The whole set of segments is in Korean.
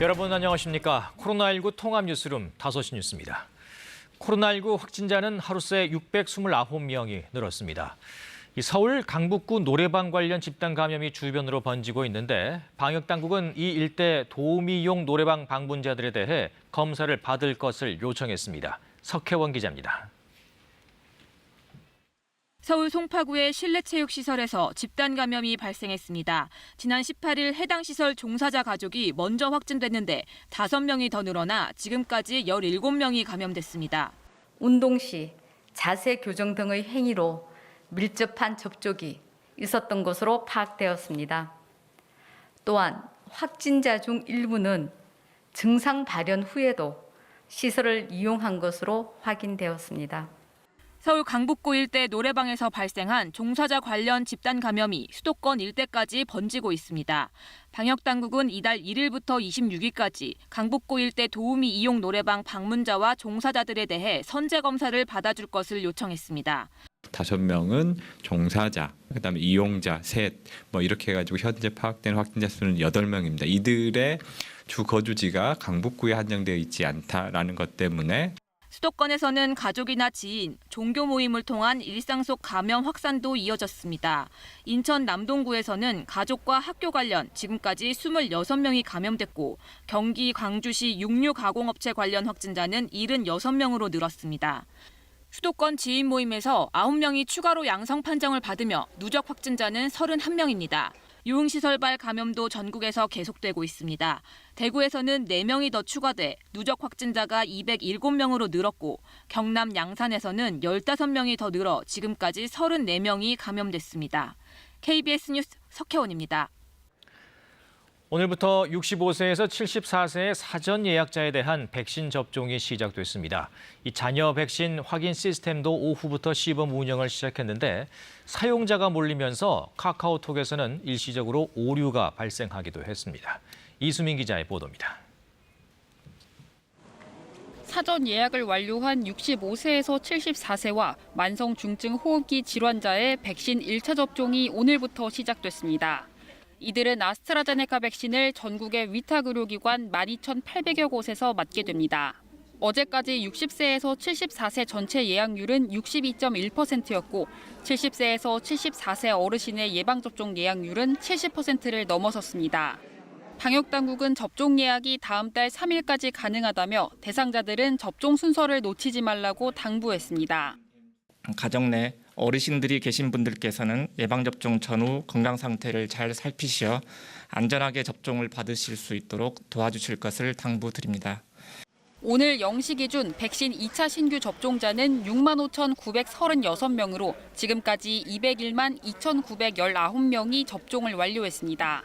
여러분 안녕하십니까. 코로나19 통합 뉴스룸 5시 뉴스입니다. 코로나19 확진자는 하루 새 629명이 늘었습니다. 서울 강북구 노래방 관련 집단 감염이 주변으로 번지고 있는데 방역당국은 이 일대 도우미용 노래방 방문자들에 대해 검사를 받을 것을 요청했습니다. 석혜원 기자입니다. 서울 송파구의 실내체육시설에서 집단 감염이 발생했습니다. 지난 18일 해당 시설 종사자 가족이 먼저 확진됐는데 5명이 더 늘어나 지금까지 17명이 감염됐습니다. 운동 시 자세 교정 등의 행위로 밀접한 접촉이 있었던 것으로 파악되었습니다. 또한 확진자 중 일부는 증상 발현 후에도 시설을 이용한 것으로 확인되었습니다. 서울 강북구 일대 노래방에서 발생한 종사자 관련 집단 감염이 수도권 일대까지 번지고 있습니다. 방역당국은 이달 1일부터 26일까지 강북구 일대 도우미 이용 노래방 방문자와 종사자들에 대해 선제 검사를 받아줄 것을 요청했습니다. 5명은 종사자, 그다음에 이용자 셋, 이렇게 해가지고 현재 파악된 확진자 수는 8명입니다. 이들의 주 거주지가 강북구에 한정되어 있지 않다라는 것 때문에 수도권에서는 가족이나 지인, 종교 모임을 통한 일상 속 감염 확산도 이어졌습니다. 인천 남동구에서는 가족과 학교 관련 지금까지 26명이 감염됐고 경기 광주시 육류 가공업체 관련 확진자는 76명으로 늘었습니다. 수도권 지인 모임에서 9명이 추가로 양성 판정을 받으며 누적 확진자는 31명입니다. 유흥시설발 감염도 전국에서 계속되고 있습니다. 대구에서는 4명이 더 추가돼 누적 확진자가 207명으로 늘었고 경남 양산에서는 15명이 더 늘어 지금까지 34명이 감염됐습니다. KBS 뉴스 석혜원입니다. 오늘부터 65세에서 74세의 사전 예약자에 대한 백신 접종이 시작됐습니다. 이 잔여 백신 확인 시스템도 오후부터 시범 운영을 시작했는데 사용자가 몰리면서 카카오톡에서는 일시적으로 오류가 발생하기도 했습니다. 이수민 기자의 보도입니다. 사전 예약을 완료한 65세에서 74세와 만성 중증 호흡기 질환자의 백신 1차 접종이 오늘부터 시작됐습니다. 이들은 아스트라제네카 백신을 전국의 위탁의료기관 12,800여 곳에서 맞게 됩니다. 어제까지 60세에서 74세 전체 예약률은 62.1%였고 70세에서 74세 어르신의 예방접종 예약률은 70%를 넘어섰습니다. 방역당국은 접종 예약이 다음 달 3일까지 가능하다며 대상자들은 접종 순서를 놓치지 말라고 당부했습니다. 가정 내 어르신들이 계신 분들께서는 예방접종 전후 건강 상태를 잘 살피시어 안전하게 접종을 받으실 수 있도록 도와주실 것을 당부드립니다. 오늘 0시 기준 백신 2차 신규 접종자는 65,936명으로 지금까지 201만 2,919명이 접종을 완료했습니다.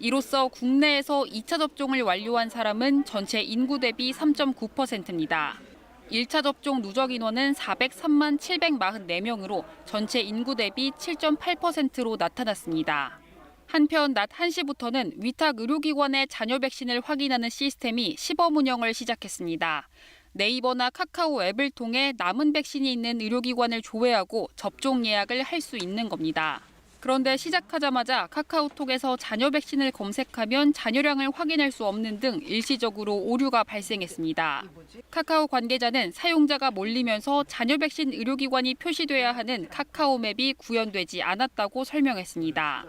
이로써 국내에서 2차 접종을 완료한 사람은 전체 인구 대비 3.9%입니다. 1차 접종 누적 인원은 403만 744명으로 전체 인구 대비 7.8%로 나타났습니다. 한편 낮 1시부터는 위탁 의료기관의 잔여 백신을 확인하는 시스템이 시범 운영을 시작했습니다. 네이버나 카카오 앱을 통해 남은 백신이 있는 의료기관을 조회하고 접종 예약을 할 수 있는 겁니다. 그런데 시작하자마자 카카오톡에서 잔여 백신을 검색하면 잔여량을 확인할 수 없는 등 일시적으로 오류가 발생했습니다. 카카오 관계자는 사용자가 몰리면서 잔여 백신 의료기관이 표시돼야 하는 카카오맵이 구현되지 않았다고 설명했습니다.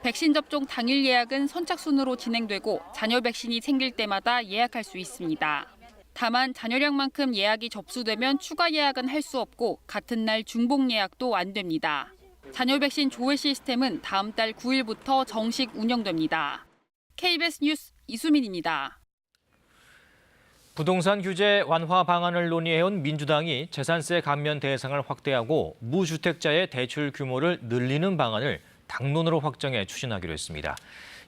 백신 접종 당일 예약은 선착순으로 진행되고 잔여 백신이 생길 때마다 예약할 수 있습니다. 다만 잔여량만큼 예약이 접수되면 추가 예약은 할 수 없고 같은 날 중복 예약도 안 됩니다. 잔여 백신 조회 시스템은 다음 달 9일부터 정식 운영됩니다. KBS 뉴스 이수민입니다. 부동산 규제 완화 방안을 논의해온 민주당이 재산세 감면 대상을 확대하고 무주택자의 대출 규모를 늘리는 방안을 당론으로 확정해 추진하기로 했습니다.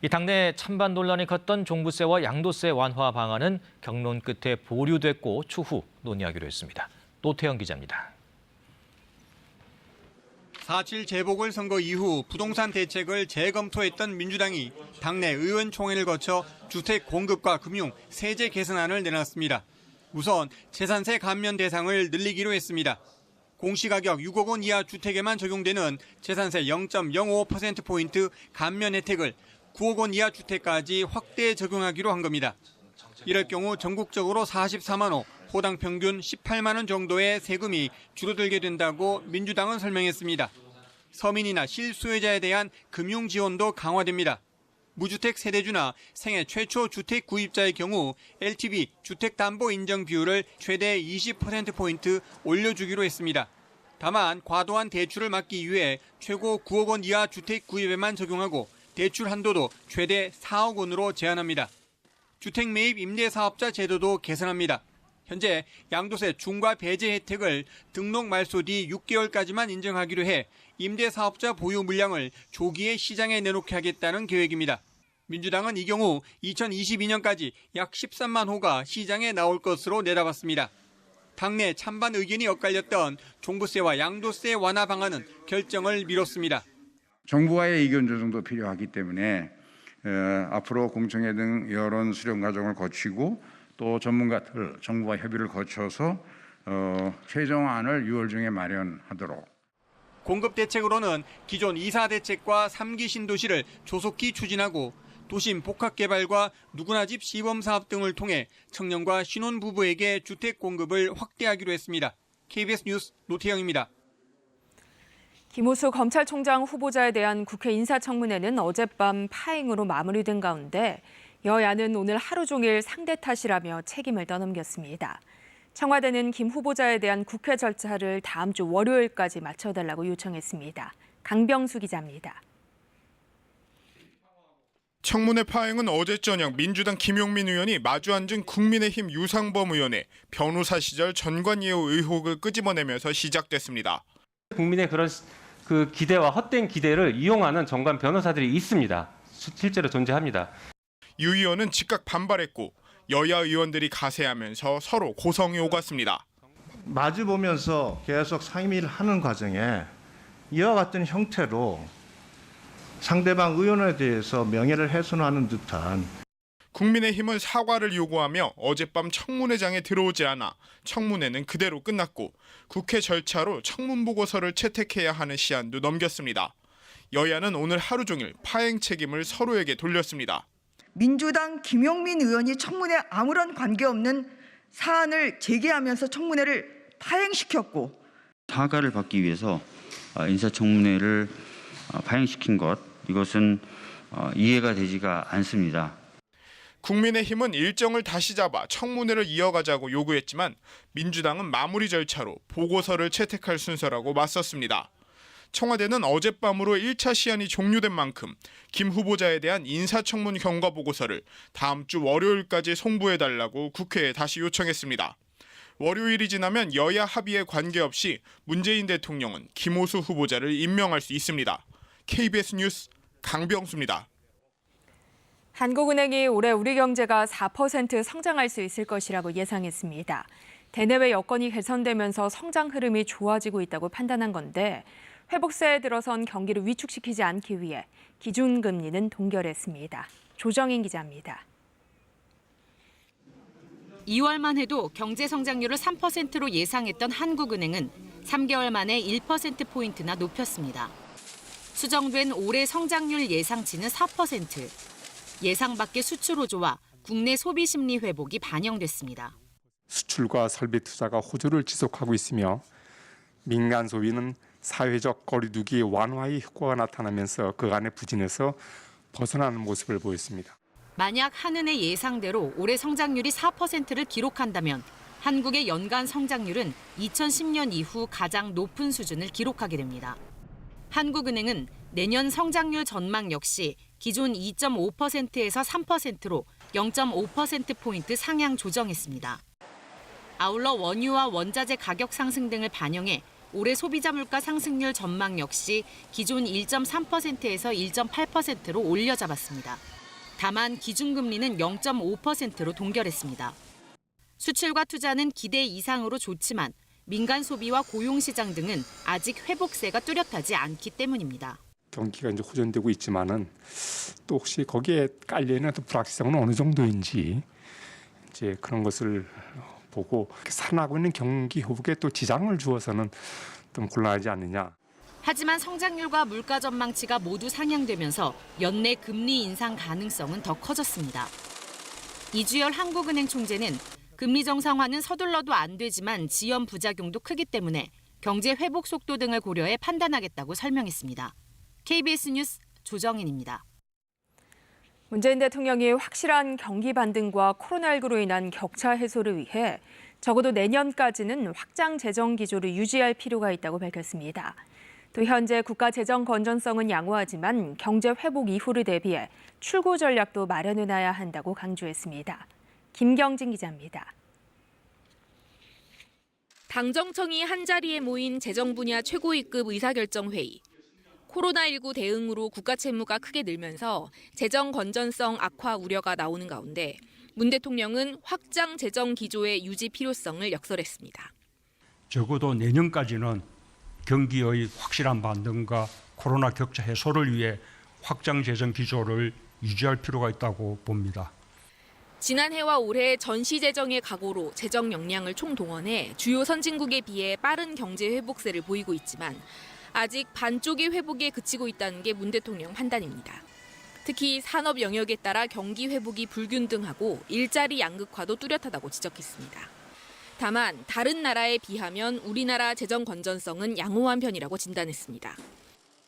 이 당내 찬반 논란이 컸던 종부세와 양도세 완화 방안은 경론 끝에 보류됐고 추후 논의하기로 했습니다. 노태영 기자입니다. 4.7 재보궐선거 이후 부동산 대책을 재검토했던 민주당이 당내 의원총회를 거쳐 주택 공급과 금융, 세제 개선안을 내놨습니다. 우선 재산세 감면 대상을 늘리기로 했습니다. 공시가격 6억 원 이하 주택에만 적용되는 재산세 0.05%포인트 감면 혜택을 9억 원 이하 주택까지 확대 적용하기로 한 겁니다. 이럴 경우 전국적으로 44만 호, 호당 평균 18만 원 정도의 세금이 줄어들게 된다고 민주당은 설명했습니다. 서민이나 실수요자에 대한 금융 지원도 강화됩니다. 무주택 세대주나 생애 최초 주택 구입자의 경우 LTV 주택담보 인정 비율을 최대 20%포인트 올려주기로 했습니다. 다만 과도한 대출을 막기 위해 최고 9억 원 이하 주택 구입에만 적용하고 대출 한도도 최대 4억 원으로 제한합니다. 주택 매입 임대사업자 제도도 개선합니다. 현재 양도세 중과 배제 혜택을 등록 말소 뒤 6개월까지만 인정하기로 해 임대사업자 보유 물량을 조기에 시장에 내놓게 하겠다는 계획입니다. 민주당은 이 경우 2022년까지 약 13만 호가 시장에 나올 것으로 내다봤습니다. 당내 찬반 의견이 엇갈렸던 종부세와 양도세 완화 방안은 결정을 미뤘습니다. 정부와의 의견 조정도 필요하기 때문에 앞으로 공청회 등 여론 수렴 과정을 거치고 또 전문가들 정부와 협의를 거쳐서 최종안을 6월 중에 마련하도록. 공급 대책으로는 기존 2사 대책과 3기 신도시를 조속히 추진하고 도심 복합개발과 누구나 집 시범사업 등을 통해 청년과 신혼부부에게 주택 공급을 확대하기로 했습니다. KBS 뉴스 노태영입니다. 김호수 검찰총장 후보자에 대한 국회 인사청문회는 어젯밤 파행으로 마무리된 가운데 여야는 오늘 하루 종일 상대 탓이라며 책임을 떠넘겼습니다. 청와대는 김 후보자에 대한 국회 절차를 다음 주 월요일까지 맞춰달라고 요청했습니다. 강병수 기자입니다. 청문회 파행은 어제 저녁 민주당 김용민 의원이 마주 앉은 국민의힘 유상범 의원의 변호사 시절 전관예우 의혹을 끄집어내면서 시작됐습니다. 국민의 그런 그 기대와 헛된 기대를 이용하는 정관 변호사들이 있습니다. 실제로 존재합니다. 유 의원은 즉각 반발했고 여야 의원들이 가세하면서 서로 고성이 오갔습니다. 마주 보면서 계속 상의를 하는 과정에 이와 같은 형태로 상대방 의원에 대해서 명예를 훼손하는 듯한. 국민의힘은 사과를 요구하며 어젯밤 청문회장에 들어오지 않아 청문회는 그대로 끝났고 국회 절차로 청문보고서를 채택해야 하는 시한도 넘겼습니다. 여야는 오늘 하루 종일 파행 책임을 서로에게 돌렸습니다. 민주당 김용민 의원이 청문회 아무런 관계없는 사안을 제기하면서 청문회를 파행시켰고 사과를 받기 위해서 인사청문회를 파행시킨 것, 이것은 이해가 되지가 않습니다. 국민의힘은 일정을 다시 잡아 청문회를 이어가자고 요구했지만 민주당은 마무리 절차로 보고서를 채택할 순서라고 맞섰습니다. 청와대는 어젯밤으로 1차 시한이 종료된 만큼 김 후보자에 대한 인사청문 경과보고서를 다음 주 월요일까지 송부해달라고 국회에 다시 요청했습니다. 월요일이 지나면 여야 합의에 관계없이 문재인 대통령은 김호수 후보자를 임명할 수 있습니다. KBS 뉴스 강병수입니다. 한국은행이 올해 우리 경제가 4% 성장할 수 있을 것이라고 예상했습니다. 대내외 여건이 개선되면서 성장 흐름이 좋아지고 있다고 판단한 건데 회복세에 들어선 경기를 위축시키지 않기 위해 기준금리는 동결했습니다. 조정인 기자입니다. 2월만 해도 경제 성장률을 3%로 예상했던 한국은행은 3개월 만에 1%포인트나 높였습니다. 수정된 올해 성장률 예상치는 4%. 예상 밖의 수출 호조와 국내 소비 심리 회복이 반영됐습니다. 수출과 설비 투자가 호조를 지속하고 있으며 민간 소비는 사회적 거리두기 완화의 효과가 나타나면서 그간의 부진에서 벗어나는 모습을 보였습니다. 만약 한은의 예상대로 올해 성장률이 4%를 기록한다면 한국의 연간 성장률은 2010년 이후 가장 높은 수준을 기록하게 됩니다. 한국은행은 내년 성장률 전망 역시 기존 2.5%에서 3%로 0.5%포인트 상향 조정했습니다. 아울러 원유와 원자재 가격 상승 등을 반영해 올해 소비자 물가 상승률 전망 역시 기존 1.3%에서 1.8%로 올려 잡았습니다. 다만 기준금리는 0.5%로 동결했습니다. 수출과 투자는 기대 이상으로 좋지만 민간 소비와 고용시장 등은 아직 회복세가 뚜렷하지 않기 때문입니다. 경기가 이제 호전되고 있지만은 또 혹시 거기에 깔려 있는 불확실성은 어느 정도인지 이제 그런 것을 보고 살아나고 있는 경기 회복에 또 지장을 주어서는 좀 곤란하지 않느냐. 하지만 성장률과 물가 전망치가 모두 상향되면서 연내 금리 인상 가능성은 더 커졌습니다. 이주열 한국은행 총재는 금리 정상화는 서둘러도 안 되지만 지연 부작용도 크기 때문에 경제 회복 속도 등을 고려해 판단하겠다고 설명했습니다. KBS 뉴스 조정인입니다. 문재인 대통령이 확실한 경기 반등과 코로나19로 인한 격차 해소를 위해 적어도 내년까지는 확장 재정 기조를 유지할 필요가 있다고 밝혔습니다. 또 현재 국가 재정 건전성은 양호하지만 경제 회복 이후를 대비해 출구 전략도 마련해놔야 한다고 강조했습니다. 김경진 기자입니다. 당정청이 한자리에 모인 재정 분야 최고위급 의사결정회의. 코로나19 대응으로 국가 채무가 크게 늘면서 재정 건전성 악화 우려가 나오는 가운데 문 대통령은 확장 재정 기조의 유지 필요성을 역설했습니다. 적어도 내년까지는 경기의 확실한 반등과 코로나 격차 해소를 위해 확장 재정 기조를 유지할 필요가 있다고 봅니다. 지난해와 올해 전시 재정의 각오로 재정 역량을 총동원해 주요 선진국에 비해 빠른 경제 회복세를 보이고 있지만 아직 반쪽의 회복에 그치고 있다는 게 문 대통령 판단입니다. 특히 산업 영역에 따라 경기 회복이 불균등하고 일자리 양극화도 뚜렷하다고 지적했습니다. 다만 다른 나라에 비하면 우리나라 재정 건전성은 양호한 편이라고 진단했습니다.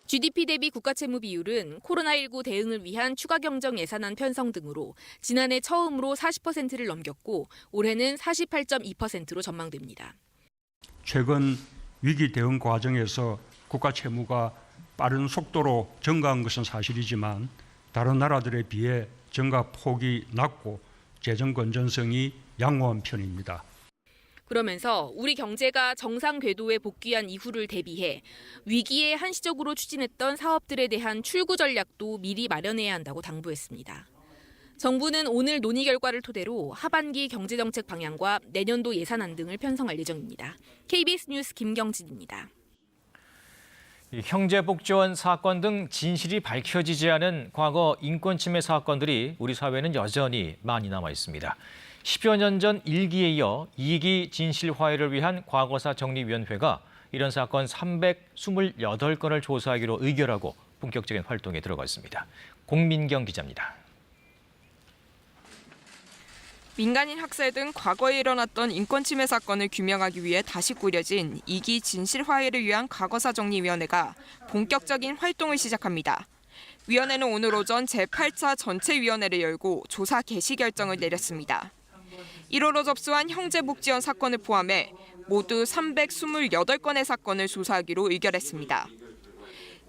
GDP 대비 국가채무 비율은 코로나19 대응을 위한 추가 경정 예산안 편성 등으로 지난해 처음으로 40%를 넘겼고 올해는 48.2%로 전망됩니다. 최근 위기 대응 과정에서 국가 채무가 빠른 속도로 증가한 것은 사실이지만 다른 나라들에 비해 증가 폭이 낮고 재정 건전성이 양호한 편입니다. 그러면서 우리 경제가 정상 궤도에 복귀한 이후를 대비해 위기에 한시적으로 추진했던 사업들에 대한 출구 전략도 미리 마련해야 한다고 당부했습니다. 정부는 오늘 논의 결과를 토대로 하반기 경제정책 방향과 내년도 예산안 등을 편성할 예정입니다. KBS 뉴스 김경진입니다. 형제복지원 사건 등 진실이 밝혀지지 않은 과거 인권침해 사건들이 우리 사회는 여전히 많이 남아 있습니다. 10여 년 전 1기에 이어 2기 진실화해를 위한 과거사 정리위원회가 이런 사건 328건을 조사하기로 의결하고 본격적인 활동에 들어갔습니다. 공민경 기자입니다. 민간인 학살 등 과거에 일어났던 인권침해 사건을 규명하기 위해 다시 꾸려진 2기 진실화해를 위한 과거사 정리위원회가 본격적인 활동을 시작합니다. 위원회는 오늘 오전 제8차 전체위원회를 열고 조사 개시 결정을 내렸습니다. 1호로 접수한 형제복지원 사건을 포함해 모두 328건의 사건을 조사하기로 의결했습니다.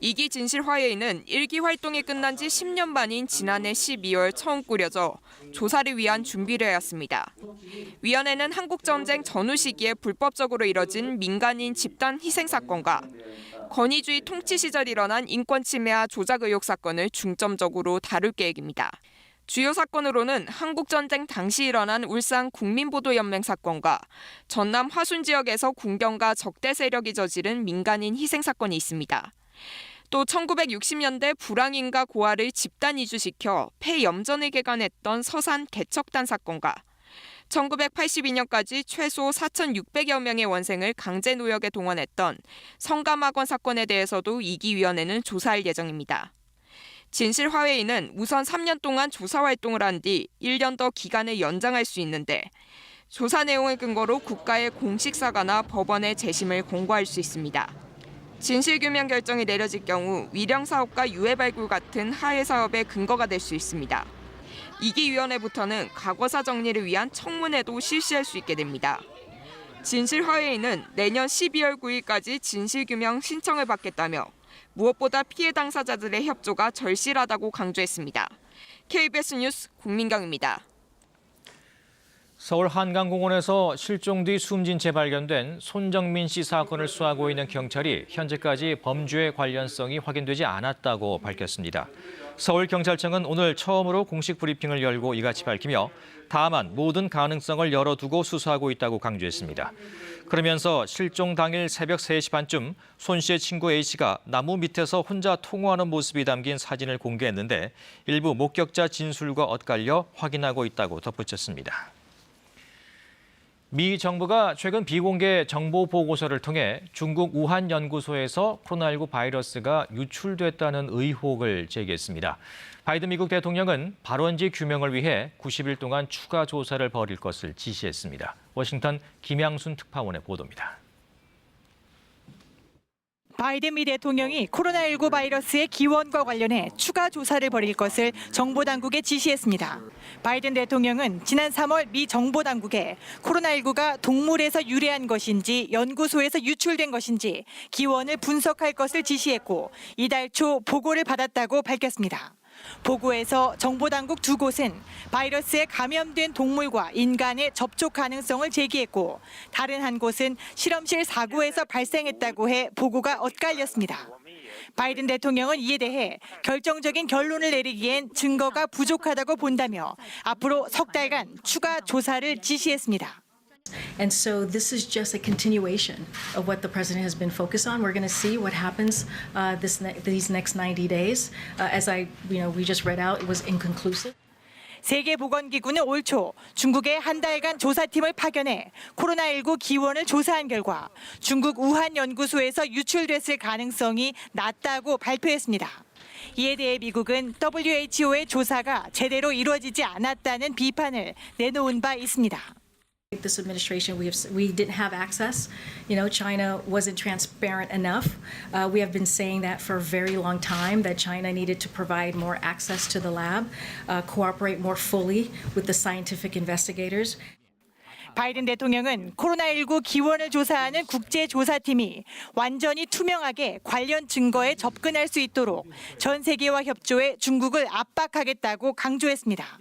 2기 진실화해인은 1기 활동이 끝난 지 10년 만인 지난해 12월 처음 꾸려져 조사를 위한 준비를 해왔습니다. 위원회는 한국전쟁 전후 시기에 불법적으로 이뤄진 민간인 집단 희생 사건과 권위주의 통치 시절 일어난 인권침해와 조작 의혹 사건을 중점적으로 다룰 계획입니다. 주요 사건으로는 한국전쟁 당시 일어난 울산 국민보도연맹 사건과 전남 화순 지역에서 군경과 적대 세력이 저지른 민간인 희생 사건이 있습니다. 또 1960년대 불황인가 고아를 집단 이주시켜 폐염전을 개간했던 서산 개척단 사건과 1982년까지 최소 4,600여 명의 원생을 강제노역에 동원했던 성감학원 사건에 대해서도 2기 위원회는 조사할 예정입니다. 진실화해인은 우선 3년 동안 조사 활동을 한 뒤 1년 더 기간을 연장할 수 있는데 조사 내용을 근거로 국가의 공식 사과나 법원에 재심을 공고할 수 있습니다. 진실규명 결정이 내려질 경우 위령 사업과 유해 발굴 같은 하해 사업의 근거가 될 수 있습니다. 2기 위원회부터는 과거사 정리를 위한 청문회도 실시할 수 있게 됩니다. 진실화해인은 내년 12월 9일까지 진실규명 신청을 받겠다며 무엇보다 피해 당사자들의 협조가 절실하다고 강조했습니다. KBS 뉴스 공민경입니다. 서울 한강공원에서 실종 뒤 숨진 채 발견된 손정민 씨 사건을 수사하고 있는 경찰이 현재까지 범죄 관련성이 확인되지 않았다고 밝혔습니다. 서울경찰청은 오늘 처음으로 공식 브리핑을 열고 이같이 밝히며 다만 모든 가능성을 열어두고 수사하고 있다고 강조했습니다. 그러면서 실종 당일 새벽 3시 반쯤 손 씨의 친구 A씨가 나무 밑에서 혼자 통화하는 모습이 담긴 사진을 공개했는데 일부 목격자 진술과 엇갈려 확인하고 있다고 덧붙였습니다. 미 정부가 최근 비공개 정보 보고서를 통해 중국 우한 연구소에서 코로나19 바이러스가 유출됐다는 의혹을 제기했습니다. 바이든 미국 대통령은 발원지 규명을 위해 90일 동안 추가 조사를 벌일 것을 지시했습니다. 워싱턴 김양순 특파원의 보도입니다. 바이든 미 대통령이 코로나19 바이러스의 기원과 관련해 추가 조사를 벌일 것을 정보당국에 지시했습니다. 바이든 대통령은 지난 3월 미 정보당국에 코로나19가 동물에서 유래한 것인지 연구소에서 유출된 것인지 기원을 분석할 것을 지시했고 이달 초 보고를 받았다고 밝혔습니다. 보고에서 정보당국 두 곳은 바이러스에 감염된 동물과 인간의 접촉 가능성을 제기했고 다른 한 곳은 실험실 사고에서 발생했다고 해 보고가 엇갈렸습니다. 바이든 대통령은 이에 대해 결정적인 결론을 내리기엔 증거가 부족하다고 본다며 앞으로 석 달간 추가 조사를 지시했습니다. And so this is just a continuation of what the president has been focused on. We're going to see what happens these next 90 days. As we just read out, it was inconclusive. 세계보건기구는 올 초 중국에 한 달간 조사팀을 파견해 코로나19 기원을 조사한 결과 중국 우한 연구소에서 유출됐을 가능성이 낮다고 발표했습니다. 이에 대해 미국은 WHO의 조사가 제대로 이루어지지 않았다는 비판을 내놓은 바 있습니다. This administration, we didn't have access. China wasn't transparent enough. We have been saying that for a very long time, that China needed to provide more access to the lab, cooperate more fully with the scientific investigators. 바이든 대통령은 코로나19 기원을 조사하는 국제조사팀이 완전히 투명하게 관련 증거에 접근할 수 있도록 전 세계와 협조해 중국을 압박하겠다고 강조했습니다.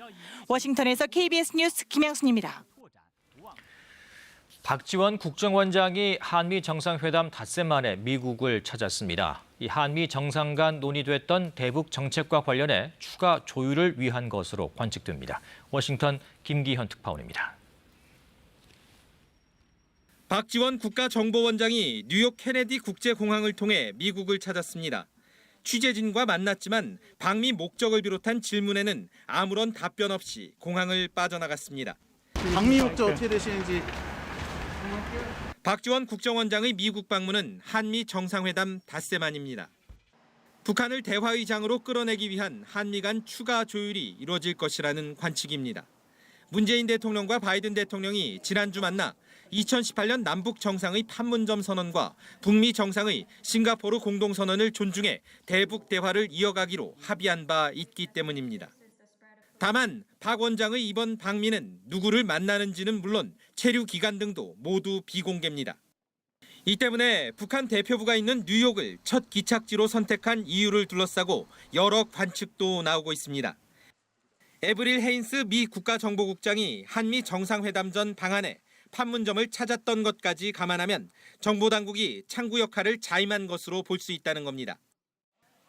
워싱턴에서 KBS 뉴스 김양순입니다. 박지원 국정원장이 한미 정상회담 닷새 만에 미국을 찾았습니다. 이 한미 정상 간 논의됐던 대북 정책과 관련해 추가 조율을 위한 것으로 관측됩니다. 워싱턴 김기현 특파원입니다. 박지원 국가정보원장이 뉴욕 케네디 국제공항을 통해 미국을 찾았습니다. 취재진과 만났지만 방미 목적을 비롯한 질문에는 아무런 답변 없이 공항을 빠져나갔습니다. 방미 목적 어떻게 되시는지. 박지원 국정원장의 미국 방문은 한미 정상회담 닷새 만입니다. 북한을 대화의장으로 끌어내기 위한 한미 간 추가 조율이 이루어질 것이라는 관측입니다. 문재인 대통령과 바이든 대통령이 지난주 만나 2018년 남북 정상의 판문점 선언과 북미 정상의 싱가포르 공동선언을 존중해 대북 대화를 이어가기로 합의한 바 있기 때문입니다. 다만 박 원장의 이번 방미는 누구를 만나는지는 물론 체류 기간 등도 모두 비공개입니다. 이 때문에 북한 대표부가 있는 뉴욕을 첫 기착지로 선택한 이유를 둘러싸고 여러 관측도 나오고 있습니다. 에브릴 헤인스 미 국가정보국장이 한미 정상회담 전 방한에 판문점을 찾았던 것까지 감안하면 정보당국이 창구 역할을 자임한 것으로 볼 수 있다는 겁니다.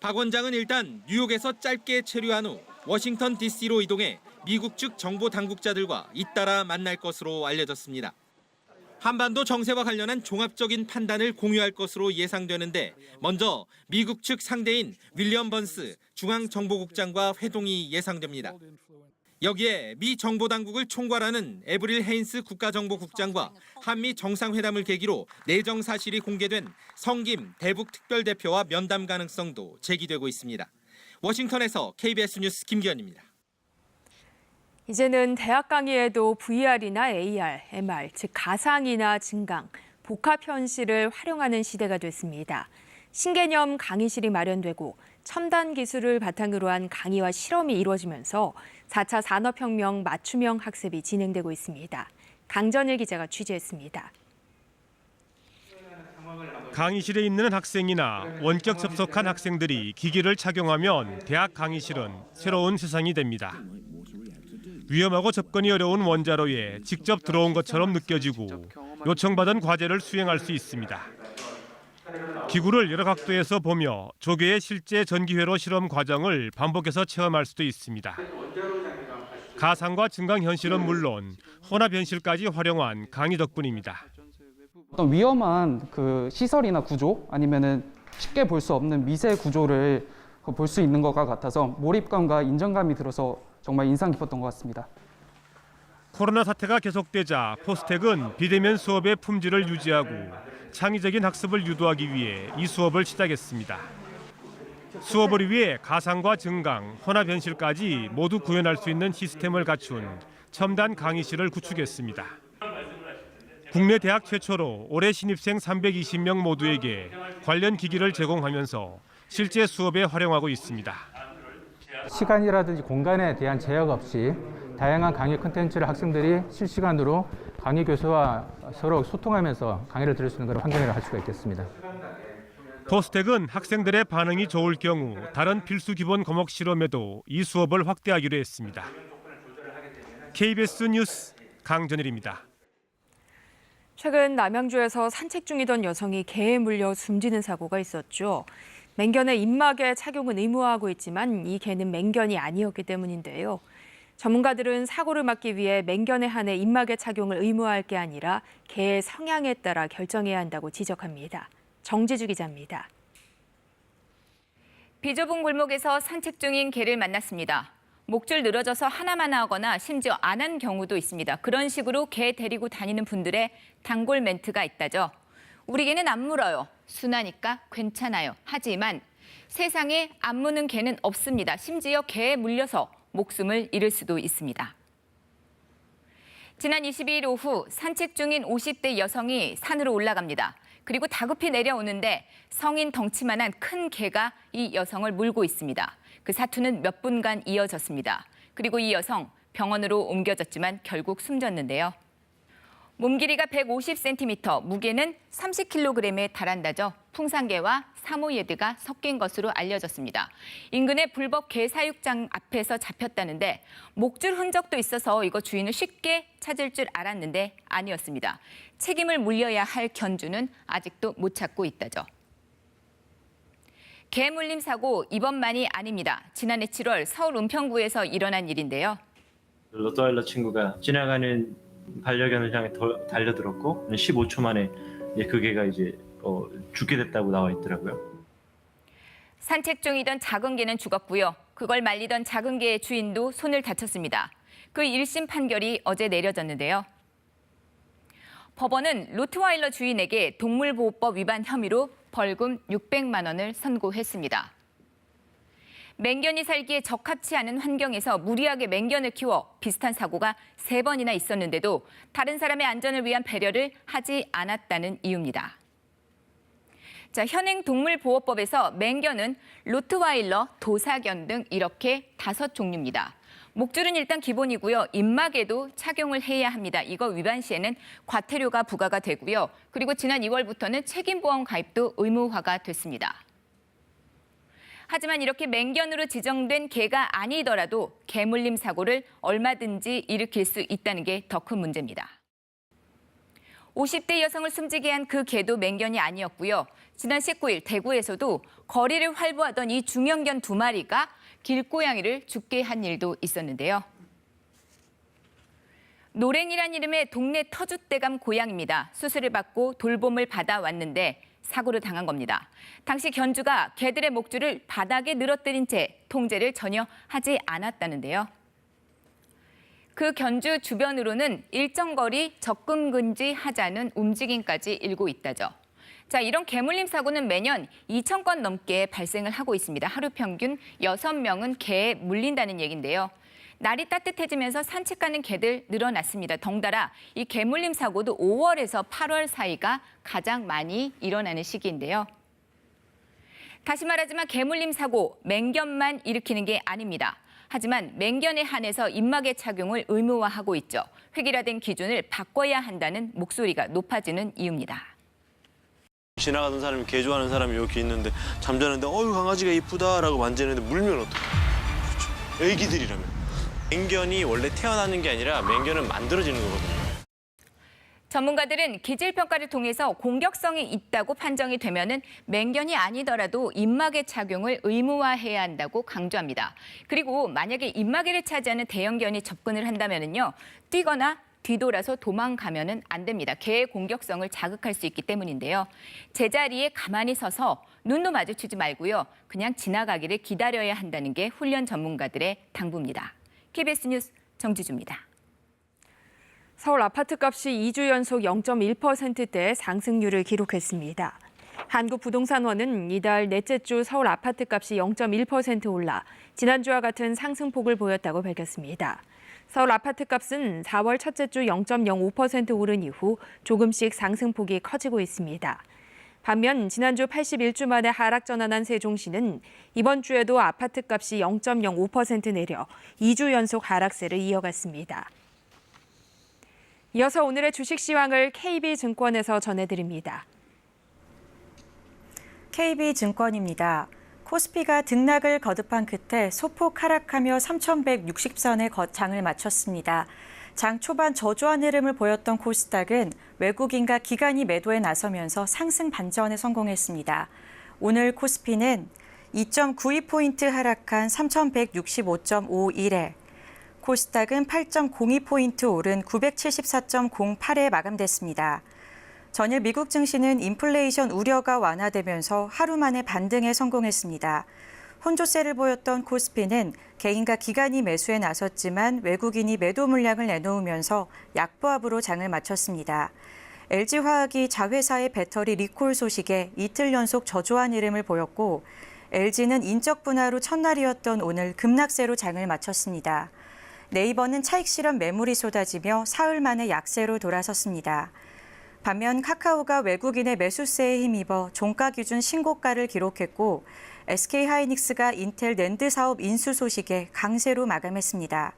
박 원장은 일단 뉴욕에서 짧게 체류한 후 워싱턴 DC로 이동해 미국 측 정보 당국자들과 잇따라 만날 것으로 알려졌습니다. 한반도 정세와 관련한 종합적인 판단을 공유할 것으로 예상되는데 먼저 미국 측 상대인 윌리엄 번스 중앙정보국장과 회동이 예상됩니다. 여기에 미 정보당국을 총괄하는 에브릴 헤인스 국가정보국장과 한미 정상회담을 계기로 내정 사실이 공개된 성김 대북특별대표와 면담 가능성도 제기되고 있습니다. 워싱턴에서 KBS 뉴스 김기현입니다. 이제는 대학 강의에도 VR이나 AR, MR, 즉 가상이나 증강, 복합 현실을 활용하는 시대가 됐습니다. 신개념 강의실이 마련되고 첨단 기술을 바탕으로 한 강의와 실험이 이루어지면서 4차 산업혁명 맞춤형 학습이 진행되고 있습니다. 강전일 기자가 취재했습니다. 강의실에 있는 학생이나 원격 접속한 학생들이 기기를 착용하면 대학 강의실은 새로운 세상이 됩니다. 위험하고 접근이 어려운 원자로에 직접 들어온 것처럼 느껴지고 요청받은 과제를 수행할 수 있습니다. 기구를 여러 각도에서 보며 조교의 실제 전기회로 실험 과정을 반복해서 체험할 수도 있습니다. 가상과 증강 현실은 물론 혼합 현실까지 활용한 강의 덕분입니다. 어떤 위험한 그 시설이나 구조 아니면은 쉽게 볼 수 없는 미세 구조를 볼 수 있는 것과 같아서 몰입감과 인정감이 들어서 정말 인상 깊었던 것 같습니다. 코로나 사태가 계속되자 포스텍은 비대면 수업의 품질을 유지하고 창의적인 학습을 유도하기 위해 이 수업을 시작했습니다. 수업을 위해 가상과 증강, 혼합 현실까지 모두 구현할 수 있는 시스템을 갖춘 첨단 강의실을 구축했습니다. 국내 대학 최초로 올해 신입생 320명 모두에게 관련 기기를 제공하면서 실제 수업에 활용하고 있습니다. 시간이라든지 공간에 대한 제약 없이 다양한 강의 콘텐츠를 학생들이 실시간으로 강의 교수와 서로 소통하면서 강의를 들을 수 있는 그런 환경을 할 수가 있겠습니다. 포스텍은 학생들의 반응이 좋을 경우 다른 필수 기본 과목 실험에도 이 수업을 확대하기로 했습니다. KBS 뉴스 강전일입니다. 최근 남양주에서 산책 중이던 여성이 개에 물려 숨지는 사고가 있었죠. 맹견의 입막에 착용은 의무화하고 있지만 이 개는 맹견이 아니었기 때문인데요. 전문가들은 사고를 막기 위해 맹견에 한해 입막에 착용을 의무화할 게 아니라 개의 성향에 따라 결정해야 한다고 지적합니다. 정지주 기자입니다. 비좁은 골목에서 산책 중인 개를 만났습니다. 목줄 늘어져서 하나마나 하거나 심지어 안 한 경우도 있습니다. 그런 식으로 개 데리고 다니는 분들의 단골 멘트가 있다죠. 우리 개는 안 물어요. 순하니까 괜찮아요. 하지만 세상에 안 무는 개는 없습니다. 심지어 개에 물려서 목숨을 잃을 수도 있습니다. 지난 22일 오후 산책 중인 50대 여성이 산으로 올라갑니다. 그리고 다급히 내려오는데 성인 덩치만한 큰 개가 이 여성을 물고 있습니다. 그 사투는 몇 분간 이어졌습니다. 그리고 이 여성 병원으로 옮겨졌지만 결국 숨졌는데요. 몸 길이가 150cm, 무게는 30kg에 달한다죠. 풍산개와 사모예드가 섞인 것으로 알려졌습니다. 인근의 불법 개 사육장 앞에서 잡혔다는데 목줄 흔적도 있어서 이거 주인을 쉽게 찾을 줄 알았는데 아니었습니다. 책임을 물려야 할 견주는 아직도 못 찾고 있다죠. 개 물림 사고 이번만이 아닙니다. 지난해 7월 서울 은평구에서 일어난 일인데요. 로트와일러 친구가 지나가는 반려견을 향해 달려들었고 15초 만에 그 개가 이제 죽게 됐다고 나와 있더라고요. 산책 중이던 작은 개는 죽었고요. 그걸 말리던 작은 개의 주인도 손을 다쳤습니다. 그 1심 판결이 어제 내려졌는데요. 법원은 로트와일러 주인에게 동물보호법 위반 혐의로 벌금 600만 원을 선고했습니다. 맹견이 살기에 적합치 않은 환경에서 무리하게 맹견을 키워 비슷한 사고가 3번이나 있었는데도 다른 사람의 안전을 위한 배려를 하지 않았다는 이유입니다. 자, 현행 동물보호법에서 맹견은 로트와일러, 도사견 등 이렇게 5종류입니다. 목줄은 일단 기본이고요. 입막에도 착용을 해야 합니다. 이거 위반 시에는 과태료가 부과가 되고요. 그리고 지난 2월부터는 책임보험 가입도 의무화가 됐습니다. 하지만 이렇게 맹견으로 지정된 개가 아니더라도 개물림 사고를 얼마든지 일으킬 수 있다는 게 더 큰 문제입니다. 50대 여성을 숨지게 한 그 개도 맹견이 아니었고요. 지난 19일 대구에서도 거리를 활보하던 이 중형견 2마리가 길고양이를 죽게 한 일도 있었는데요. 노랭이란 이름의 동네 터줏대감 고양이입니다. 수술을 받고 돌봄을 받아왔는데 사고를 당한 겁니다. 당시 견주가 개들의 목줄을 바닥에 늘어뜨린 채 통제를 전혀 하지 않았다는데요. 그 견주 주변으로는 일정 거리 접근 금지하자는 움직임까지 일고 있다죠. 자, 이런 개물림 사고는 매년 2,000건 넘게 발생을 하고 있습니다. 하루 평균 6명은 개에 물린다는 얘기인데요. 날이 따뜻해지면서 산책 가는 개들 늘어났습니다. 덩달아 이 개물림 사고도 5월에서 8월 사이가 가장 많이 일어나는 시기인데요. 다시 말하지만 개물림 사고, 맹견만 일으키는 게 아닙니다. 하지만 맹견에 한해서 입막의 착용을 의무화하고 있죠. 획일화된 기준을 바꿔야 한다는 목소리가 높아지는 이유입니다. 지나가던 사람이 개 좋아하는 사람이 여기 있는데 잠자는데 어유 강아지가 이쁘다라고 만지는데 물면 어떡해. 그렇죠. 애기들이라면. 맹견이 원래 태어나는 게 아니라 맹견은 만들어지는 거거든요. 전문가들은 기질평가를 통해서 공격성이 있다고 판정이 되면은 맹견이 아니더라도 입마개 착용을 의무화해야 한다고 강조합니다. 그리고 만약에 입마개를 차지하는 대형견이 접근을 한다면은요, 뛰거나 뒤돌아서 도망가면은 안 됩니다. 개의 공격성을 자극할 수 있기 때문인데요. 제자리에 가만히 서서 눈도 마주치지 말고요. 그냥 지나가기를 기다려야 한다는 게 훈련 전문가들의 당부입니다. KBS 뉴스 정지주입니다. 서울 아파트값이 2주 연속 0.1%대 상승률을 기록했습니다. 한국부동산원은 이달 넷째 주 서울 아파트값이 0.1% 올라 지난주와 같은 상승폭을 보였다고 밝혔습니다. 서울 아파트값은 4월 첫째 주 0.05% 오른 이후 조금씩 상승폭이 커지고 있습니다. 반면 지난주 81주 만에 하락 전환한 세종시는 이번 주에도 아파트값이 0.05% 내려 2주 연속 하락세를 이어갔습니다. 이어서 오늘의 주식 시황을 KB증권에서 전해드립니다. KB증권입니다. 코스피가 등락을 거듭한 끝에 소폭 하락하며 3,160선에 장을 마쳤습니다. 장 초반 저조한 흐름을 보였던 코스닥은 외국인과 기관이 매도에 나서면서 상승 반전에 성공했습니다. 오늘 코스피는 2.92포인트 하락한 3,165.51에 코스닥은 8.02포인트 오른 974.08에 마감됐습니다. 전일 미국 증시는 인플레이션 우려가 완화되면서 하루 만에 반등에 성공했습니다. 혼조세를 보였던 코스피는 개인과 기관이 매수에 나섰지만 외국인이 매도 물량을 내놓으면서 약보합으로 장을 마쳤습니다. LG화학이 자회사의 배터리 리콜 소식에 이틀 연속 저조한 흐름을 보였고 LG는 인적 분할후 첫날이었던 오늘 급락세로 장을 마쳤습니다. 네이버는 차익 실현 매물이 쏟아지며 사흘 만에 약세로 돌아섰습니다. 반면 카카오가 외국인의 매수세에 힘입어 종가 기준 신고가를 기록했고 SK하이닉스가 인텔 낸드 사업 인수 소식에 강세로 마감했습니다.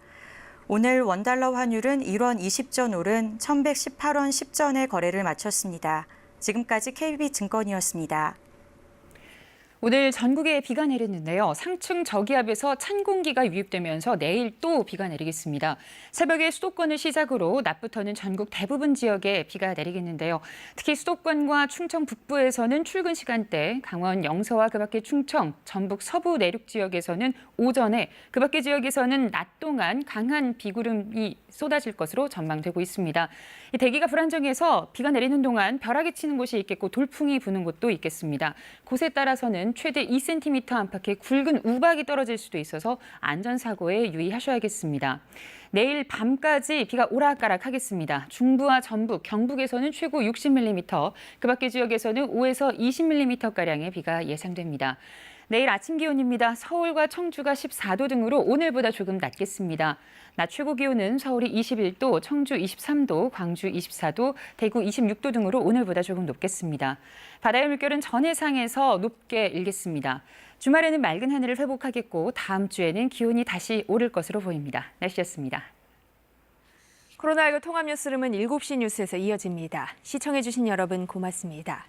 오늘 원달러 환율은 1원 20전 오른 1,118원 10전에 거래를 마쳤습니다. 지금까지 KB증권이었습니다. 오늘 전국에 비가 내렸는데요. 상층 저기압에서 찬 공기가 유입되면서 내일 또 비가 내리겠습니다. 새벽에 수도권을 시작으로 낮부터는 전국 대부분 지역에 비가 내리겠는데요. 특히 수도권과 충청 북부에서는 출근 시간대, 강원 영서와 그 밖의 충청, 전북 서부 내륙 지역에서는 오전에, 그 밖의 지역에서는 낮 동안 강한 비구름이 쏟아질 것으로 전망되고 있습니다. 이 대기가 불안정해서 비가 내리는 동안 벼락이 치는 곳이 있겠고 돌풍이 부는 곳도 있겠습니다. 곳에 따라서는 최대 2cm 안팎의 굵은 우박이 떨어질 수도 있어서 안전사고에 유의하셔야겠습니다. 내일 밤까지 비가 오락가락하겠습니다. 중부와 전북, 경북에서는 최고 60mm, 그 밖의 지역에서는 5에서 20mm가량의 비가 예상됩니다. 내일 아침 기온입니다. 서울과 청주가 14도 등으로 오늘보다 조금 낮겠습니다. 낮 최고 기온은 서울이 21도, 청주 23도, 광주 24도, 대구 26도 등으로 오늘보다 조금 높겠습니다. 바다의 물결은 전해상에서 높게 일겠습니다. 주말에는 맑은 하늘을 회복하겠고 다음 주에는 기온이 다시 오를 것으로 보입니다. 날씨였습니다. 코로나19 통합 뉴스룸은 7시 뉴스에서 이어집니다. 시청해주신 여러분 고맙습니다.